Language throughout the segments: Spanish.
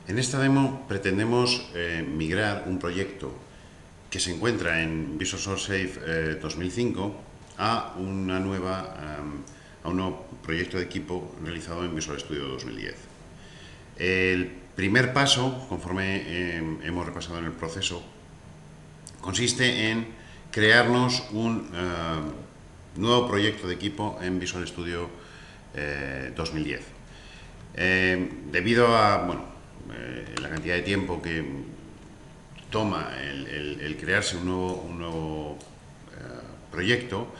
En esta demo pretendemos migrar un proyecto que se encuentra en Visual Source Safe 2005 a un nuevo proyecto de equipo realizado en Visual Studio 2010. El primer paso, conforme hemos repasado en el proceso, consiste en crearnos un nuevo proyecto de equipo en Visual Studio 2010. Debido a la cantidad de tiempo que toma el crearse un nuevo proyecto,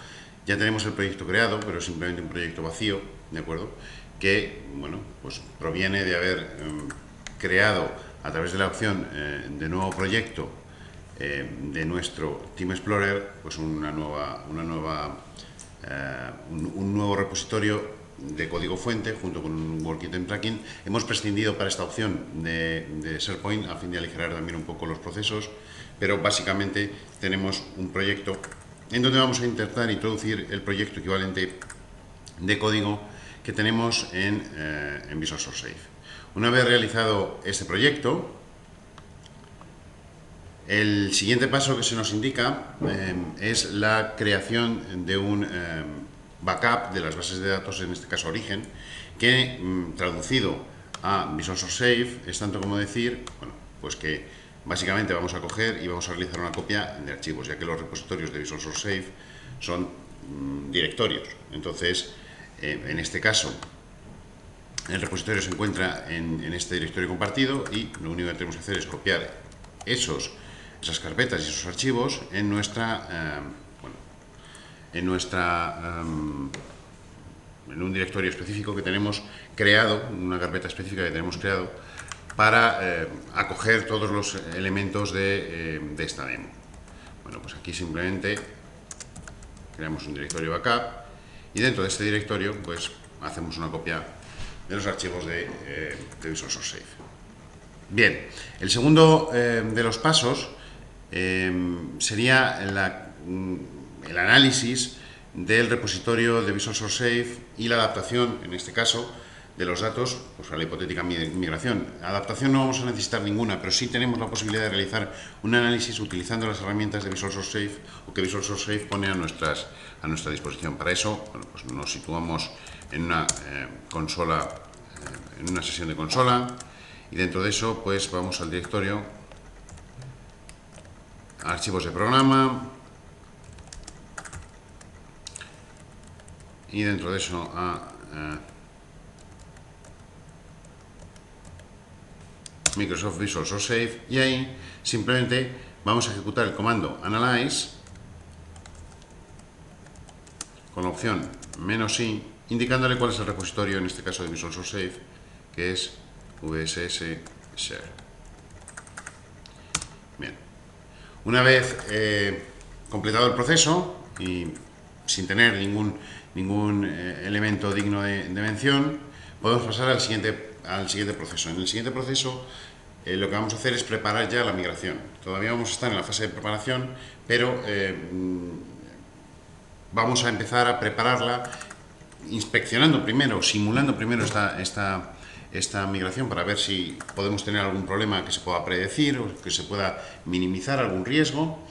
ya tenemos el proyecto creado, pero es simplemente un proyecto vacío, ¿de acuerdo? Que, pues proviene de haber creado a través de la opción de nuevo proyecto de nuestro Team Explorer, pues un nuevo repositorio de código fuente junto con un Work Item Tracking. Hemos prescindido para esta opción de SharePoint a fin de aligerar también un poco los procesos, pero básicamente tenemos un proyecto en donde vamos a intentar introducir el proyecto equivalente de código que tenemos en Visual Source Safe. Una vez realizado este proyecto, el siguiente paso que se nos indica es la creación de un backup de las bases de datos, en este caso origen, que traducido a Visual Source Safe es tanto como decir, pues que básicamente vamos a coger y vamos a realizar una copia de archivos, ya que los repositorios de Visual Source Safe son directorios. Entonces, en este caso, el repositorio se encuentra en este directorio compartido y lo único que tenemos que hacer es copiar esas carpetas y esos archivos en un directorio específico que tenemos creado, una carpeta específica que tenemos creado para acoger todos los elementos de esta demo. Bueno, pues aquí simplemente creamos un directorio backup y dentro de este directorio pues hacemos una copia de los archivos de Visual Source Safe. Bien, el segundo de los pasos sería el análisis del repositorio de Visual Source Safe y la adaptación, en este caso, de los datos pues, a la hipotética migración. Adaptación no vamos a necesitar ninguna, pero sí tenemos la posibilidad de realizar un análisis utilizando las herramientas de Visual Source Safe o que Visual Source Safe pone a nuestra disposición. Para eso, pues nos situamos en una consola, en una sesión de consola, y dentro de eso, pues vamos al directorio, a archivos de programa, y dentro de eso a Microsoft Visual Source Safe, y ahí simplemente vamos a ejecutar el comando analyze con la opción "-i", indicándole cuál es el repositorio, en este caso de Visual Source Safe, que es VSS Share. Bien, una vez completado el proceso y sin tener ningún elemento digno de mención, podemos pasar al siguiente proceso. En el siguiente proceso lo que vamos a hacer es preparar ya la migración. Todavía vamos a estar en la fase de preparación, pero vamos a empezar a prepararla inspeccionando primero, simulando primero esta migración para ver si podemos tener algún problema que se pueda predecir o que se pueda minimizar algún riesgo.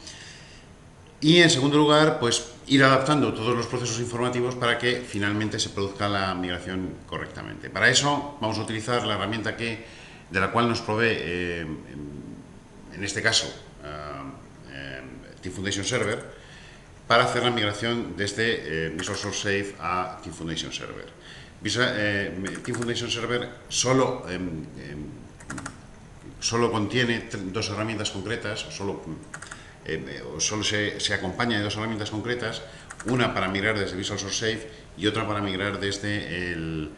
Y en segundo lugar, pues ir adaptando todos los procesos informativos para que finalmente se produzca la migración correctamente. Para eso vamos a utilizar la herramienta de la cual nos provee, en este caso, Team Foundation Server, para hacer la migración desde Visual Source Safe a Team Foundation Server. Team Foundation Server solo contiene dos herramientas concretas, solo se acompaña de dos herramientas concretas, una para migrar desde Visual Source Safe y otra para migrar desde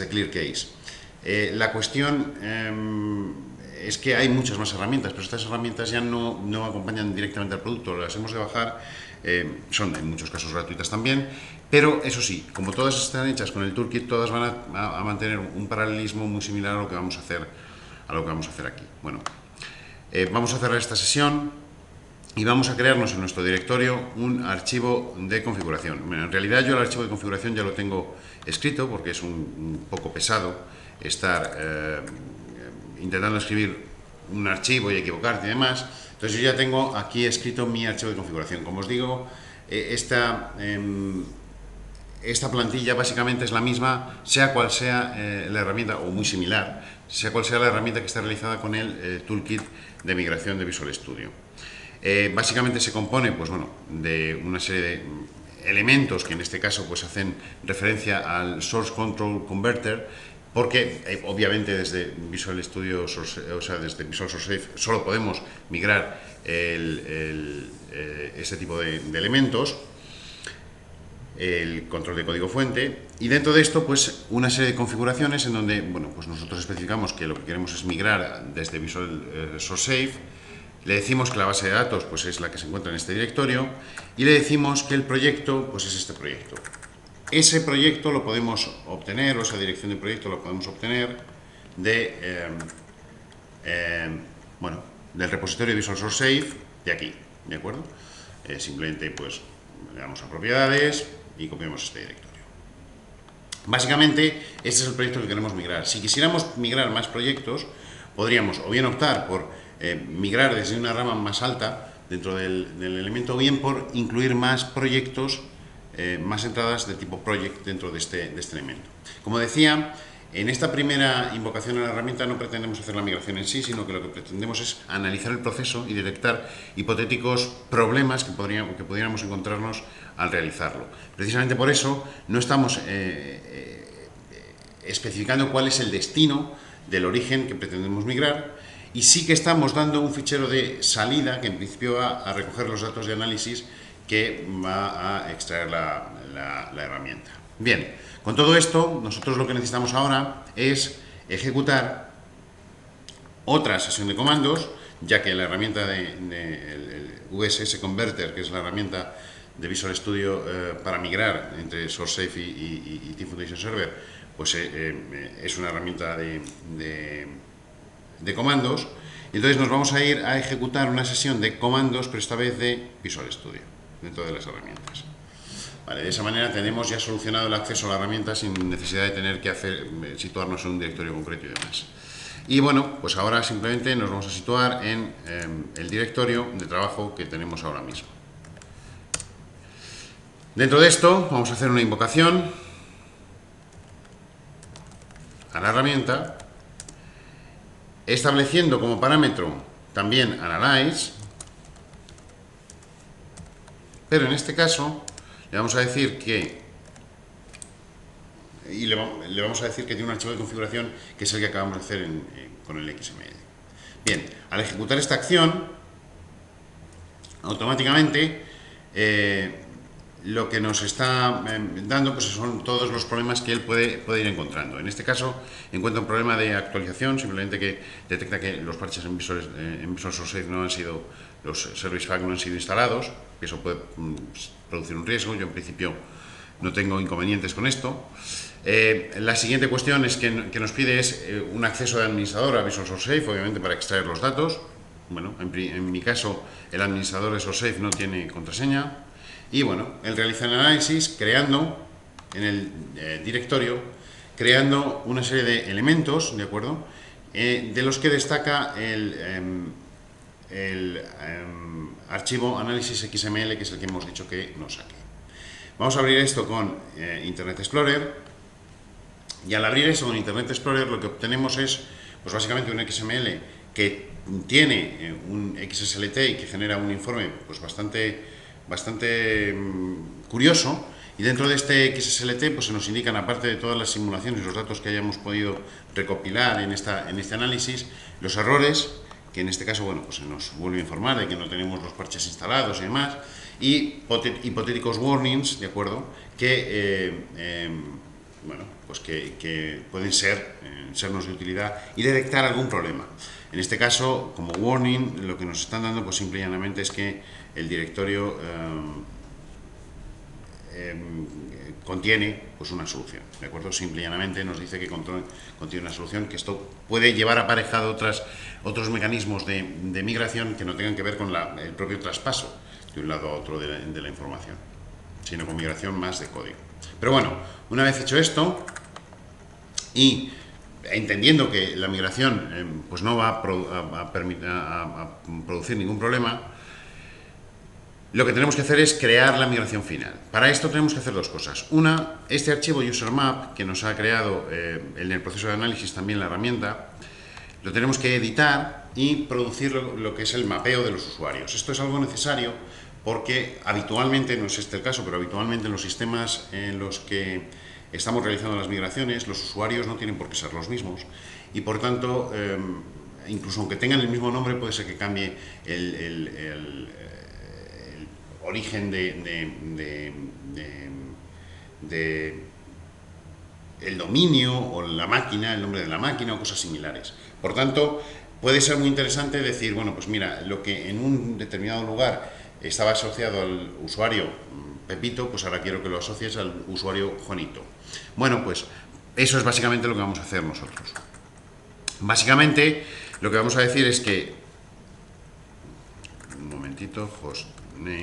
ClearCase. La cuestión es que hay muchas más herramientas, pero estas herramientas ya no acompañan directamente al producto, las hemos de bajar, son en muchos casos gratuitas también, pero eso sí, como todas están hechas con el toolkit, todas van a mantener un paralelismo muy similar a lo que vamos a hacer aquí. Bueno, vamos a cerrar esta sesión y vamos a crearnos en nuestro directorio un archivo de configuración. Bueno, en realidad yo el archivo de configuración ya lo tengo escrito porque es un poco pesado estar intentando escribir un archivo y equivocarte y demás. Entonces yo ya tengo aquí escrito mi archivo de configuración. Como os digo, esta plantilla básicamente es la misma, sea cual sea la herramienta, o muy similar, sea cual sea la herramienta que está realizada con el toolkit de migración de Visual Studio. Básicamente se compone, pues bueno, de una serie de elementos que en este caso pues hacen referencia al Source Control Converter, porque obviamente desde Visual Studio, desde Visual Source Safe solo podemos migrar este tipo de elementos, el control de código fuente, y dentro de esto pues una serie de configuraciones en donde, bueno, pues nosotros especificamos que lo que queremos es migrar desde Visual Source Safe. Le decimos que la base de datos pues, es la que se encuentra en este directorio y le decimos que el proyecto pues, es este proyecto. Ese proyecto lo podemos obtener, o esa dirección de proyecto lo podemos obtener del repositorio Visual Source Safe de aquí, ¿de acuerdo? Simplemente pues le damos a propiedades y copiamos este directorio. Básicamente este es el proyecto que queremos migrar. Si quisiéramos migrar más proyectos, podríamos o bien optar por migrar desde una rama más alta dentro del elemento, o bien por incluir más proyectos, más entradas de tipo project dentro de este elemento. Como decía, en esta primera invocación a la herramienta no pretendemos hacer la migración en sí, sino que lo que pretendemos es analizar el proceso y detectar hipotéticos problemas que pudiéramos encontrarnos al realizarlo. Precisamente por eso no estamos especificando cuál es el destino del origen que pretendemos migrar, y sí que estamos dando un fichero de salida que en principio va a recoger los datos de análisis que va a extraer la herramienta. Bien, con todo esto, nosotros lo que necesitamos ahora es ejecutar otra sesión de comandos, ya que la herramienta el VSS Converter, que es la herramienta de Visual Studio para migrar entre SourceSafe y Team Foundation Server, pues es una herramienta de comandos. Entonces nos vamos a ir a ejecutar una sesión de comandos, pero esta vez de Visual Studio, dentro de las herramientas. Vale, de esa manera tenemos ya solucionado el acceso a la herramienta sin necesidad de tener que situarnos en un directorio concreto y demás. Y bueno, pues ahora simplemente nos vamos a situar en el directorio de trabajo que tenemos ahora mismo. Dentro de esto vamos a hacer una invocación a la herramienta, estableciendo como parámetro también Analyze, pero en este caso le vamos a decir que tiene un archivo de configuración que es el que acabamos de hacer con el XML. Bien, al ejecutar esta acción, automáticamente lo que nos está dando pues son todos los problemas que él puede ir encontrando. En este caso encuentra un problema de actualización, simplemente que detecta que los parches en Visual Source Safe no han sido, los Service Pack no han sido instalados, que eso puede producir un riesgo. Yo en principio no tengo inconvenientes con esto. La siguiente cuestión es que nos pide es un acceso de administrador a Visual Source Safe, obviamente para extraer los datos. Bueno, en mi caso el administrador de Source Safe no tiene contraseña. Y bueno, él realiza el análisis creando en el directorio, creando una serie de elementos, ¿de acuerdo? De los que destaca el archivo análisis XML, que es el que hemos dicho que nos saque. Vamos a abrir esto con Internet Explorer, y al abrir eso con Internet Explorer lo que obtenemos es pues básicamente un XML que tiene un XSLT y que genera un informe pues bastante curioso, y dentro de este XSLT pues se nos indican, aparte de todas las simulaciones y los datos que hayamos podido recopilar en este análisis, los errores, que en este caso bueno, pues se nos vuelve a informar de que no tenemos los parches instalados y demás, y hipotéticos warnings, ¿de acuerdo?, que bueno, pues que pueden sernos de utilidad y detectar algún problema. En este caso, como warning, lo que nos están dando pues simple y llanamente es que el directorio contiene pues una solución, ¿de acuerdo? Simple y llanamente nos dice que contiene una solución, que esto puede llevar aparejado otros mecanismos de migración que no tengan que ver con el propio traspaso de un lado a otro de la información, sino con migración más de código. Pero bueno, una vez hecho esto, y entendiendo que la migración pues no va a producir ningún problema, lo que tenemos que hacer es crear la migración final. Para esto tenemos que hacer dos cosas. Una, este archivo usermap que nos ha creado en el proceso de análisis también la herramienta, lo tenemos que editar y producir lo que es el mapeo de los usuarios. Esto es algo necesario porque habitualmente, no es este el caso, pero habitualmente en los sistemas en los que estamos realizando las migraciones, los usuarios no tienen por qué ser los mismos y por tanto, incluso aunque tengan el mismo nombre, puede ser que cambie el origen el dominio o la máquina, el nombre de la máquina o cosas similares. Por tanto, puede ser muy interesante decir, bueno, pues mira, lo que en un determinado lugar estaba asociado al usuario Pepito, pues ahora quiero que lo asocies al usuario Juanito. Bueno, pues eso es básicamente lo que vamos a hacer nosotros. Básicamente, lo que vamos a decir es que, un momentito, hostname,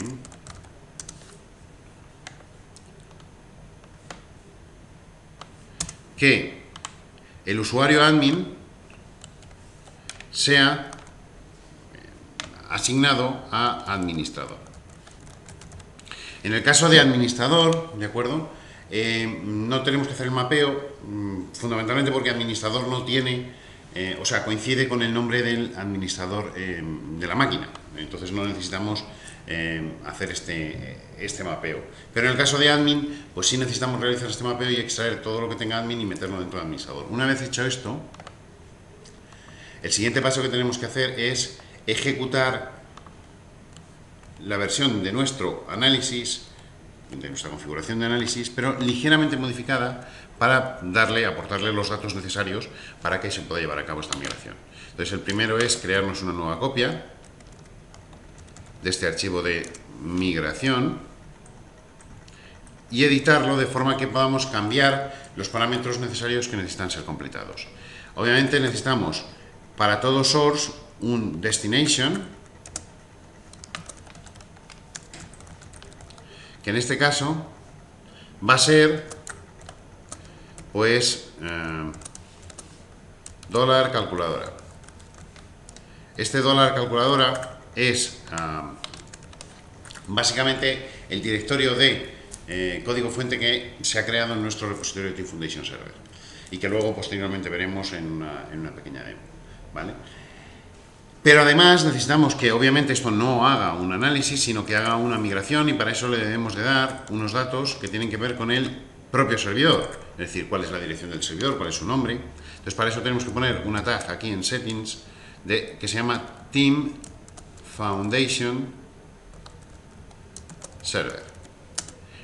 que el usuario admin sea asignado a administrador. En el caso de administrador, ¿de acuerdo? No tenemos que hacer el mapeo, fundamentalmente porque administrador no tiene, o sea, coincide con el nombre del administrador de la máquina. Entonces no necesitamos hacer este mapeo. Pero en el caso de admin, pues sí necesitamos realizar este mapeo y extraer todo lo que tenga admin y meterlo dentro del administrador. Una vez hecho esto, el siguiente paso que tenemos que hacer es ejecutar la versión de nuestro análisis, de nuestra configuración de análisis, pero ligeramente modificada para aportarle los datos necesarios para que se pueda llevar a cabo esta migración. Entonces, el primero es crearnos una nueva copia de este archivo de migración y editarlo de forma que podamos cambiar los parámetros necesarios que necesitan ser completados. Obviamente necesitamos para todo source un destination, que en este caso va a ser pues dólar calculadora. Este dólar calculadora es básicamente el directorio de código fuente que se ha creado en nuestro repositorio de Team Foundation Server y que luego posteriormente veremos en una pequeña demo, ¿vale? Pero además necesitamos que obviamente esto no haga un análisis, sino que haga una migración y para eso le debemos de dar unos datos que tienen que ver con el propio servidor, es decir, cuál es la dirección del servidor, cuál es su nombre. Entonces para eso tenemos que poner una tag aquí en Settings que se llama Team Foundation Server,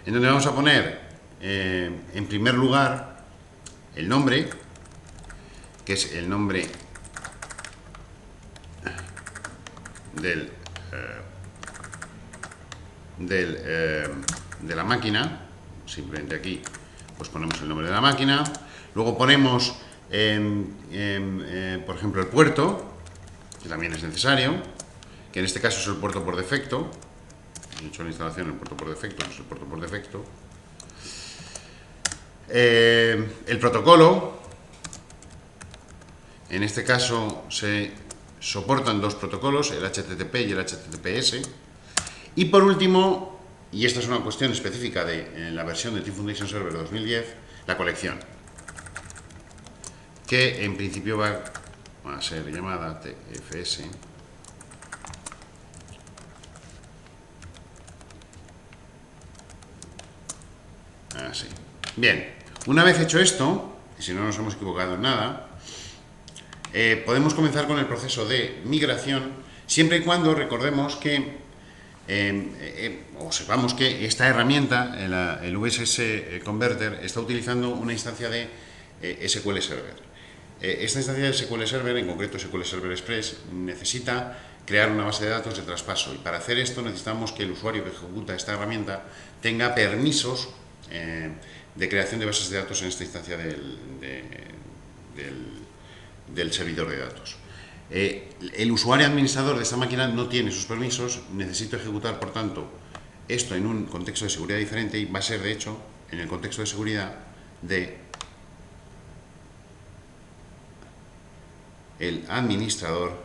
en donde vamos a poner en primer lugar el nombre, que es el nombre de la máquina. Simplemente aquí pues ponemos el nombre de la máquina, luego ponemos por ejemplo el puerto, que también es necesario, que en este caso es el puerto por defecto. He hecho la instalación en el puerto por defecto, es el puerto por defecto. El protocolo, en este caso se soportan dos protocolos, el HTTP y el HTTPS. Y por último, y esta es una cuestión específica de la versión de Team Foundation Server 2010, la colección, que en principio va a ser llamada TFS. Así. Bien, una vez hecho esto, y si no nos hemos equivocado en nada, podemos comenzar con el proceso de migración, siempre y cuando recordemos que, o sepamos que esta herramienta, el VSS Converter, está utilizando una instancia de SQL Server. Esta instancia de SQL Server, en concreto SQL Server Express, necesita crear una base de datos de traspaso. Y para hacer esto necesitamos que el usuario que ejecuta esta herramienta tenga permisos de creación de bases de datos en esta instancia del servidor de datos. El usuario administrador de esta máquina no tiene sus permisos, necesito ejecutar, por tanto, esto en un contexto de seguridad diferente y va a ser, de hecho, en el contexto de seguridad de el administrador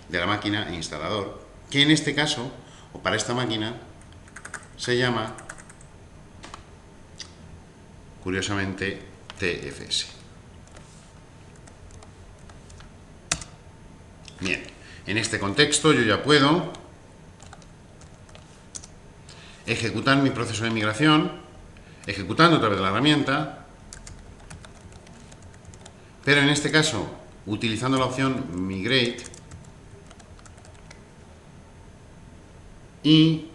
de la máquina e instalador, que en este caso, o para esta máquina, se llama, curiosamente, TFS. Bien, en este contexto yo ya puedo ejecutar mi proceso de migración, ejecutando a través de la herramienta, pero en este caso, utilizando la opción Migrate y,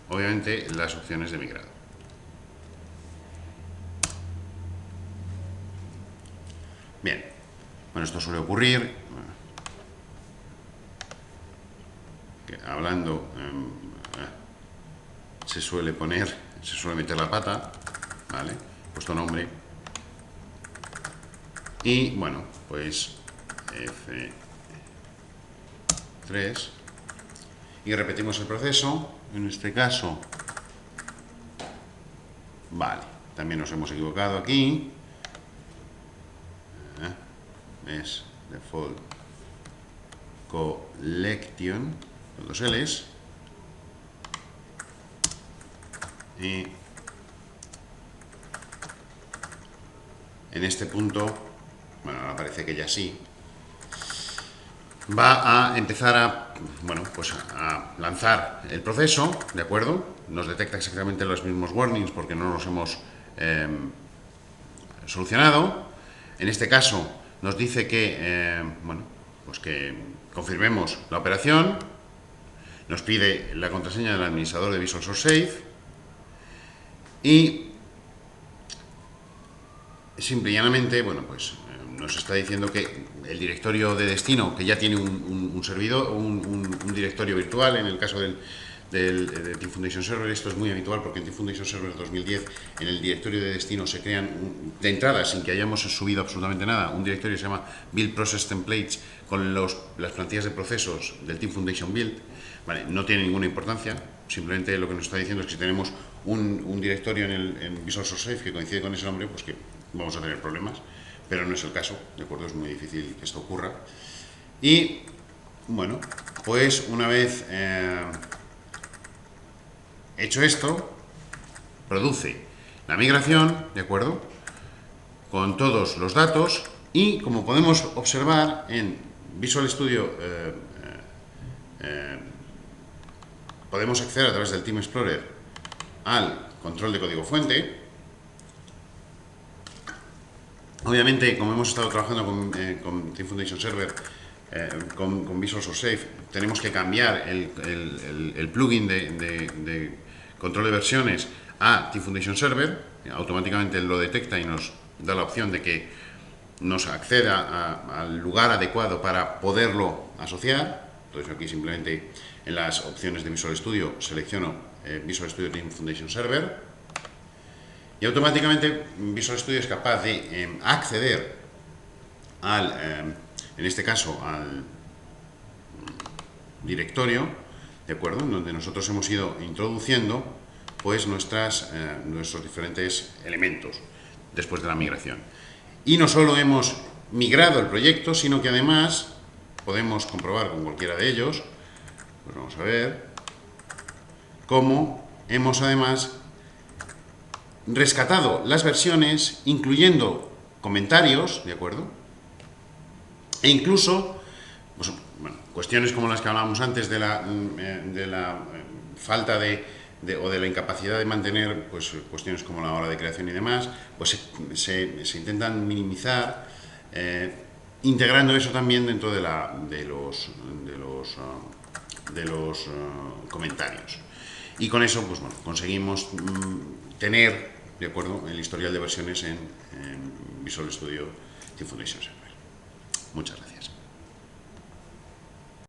obviamente, las opciones de migrado. Bien, bueno, esto suele ocurrir, que hablando, se suele meter la pata, ¿vale? Puesto nombre. Y, bueno, pues F3. Y repetimos el proceso. En este caso, vale, también nos hemos equivocado aquí. Es default collection con dos L's. Y en este punto, bueno, ahora parece que ya sí, va a empezar a, bueno, pues a lanzar el proceso, ¿de acuerdo? Nos detecta exactamente los mismos warnings porque no los hemos solucionado. En este caso nos dice que, bueno, pues que confirmemos la operación, nos pide la contraseña del administrador de Visual Source Safe y simple y llanamente, bueno, pues nos está diciendo que el directorio de destino, que ya tiene un servidor, un directorio virtual, en el caso del Team Foundation Server, esto es muy habitual porque en Team Foundation Server 2010 en el directorio de destino se crean, de entrada, sin que hayamos subido absolutamente nada, un directorio que se llama Build Process Templates con las plantillas de procesos del Team Foundation Build. Vale, no tiene ninguna importancia, simplemente lo que nos está diciendo es que si tenemos un directorio en Visual Source Safe que coincide con ese nombre, pues que vamos a tener problemas, pero no es el caso, ¿de acuerdo? Es muy difícil que esto ocurra. Y, bueno, pues una vez hecho esto, produce la migración, ¿de acuerdo? Con todos los datos y, como podemos observar en Visual Studio, podemos acceder a través del Team Explorer al control de código fuente. Obviamente, como hemos estado trabajando con Team Foundation Server, con Visual Source Safe, tenemos que cambiar el plugin de control de versiones a Team Foundation Server. Automáticamente lo detecta y nos da la opción de que nos acceda al lugar adecuado para poderlo asociar. Entonces aquí simplemente en las opciones de Visual Studio selecciono Visual Studio Team Foundation Server. Y automáticamente Visual Studio es capaz de acceder en este caso, al directorio, ¿de acuerdo? En donde nosotros hemos ido introduciendo pues nuestros diferentes elementos después de la migración. Y no solo hemos migrado el proyecto, sino que además podemos comprobar con cualquiera de ellos, pues vamos a ver, cómo hemos además rescatado las versiones, incluyendo comentarios, ¿de acuerdo? E incluso, pues, bueno, cuestiones como las que hablábamos antes de la falta o de la incapacidad de mantener, pues, cuestiones como la hora de creación y demás, pues se intentan minimizar, integrando eso también dentro de los comentarios. Y con eso, pues bueno, conseguimos tener, de acuerdo, el historial de versiones en Visual Studio Team Foundation Server. Muchas gracias.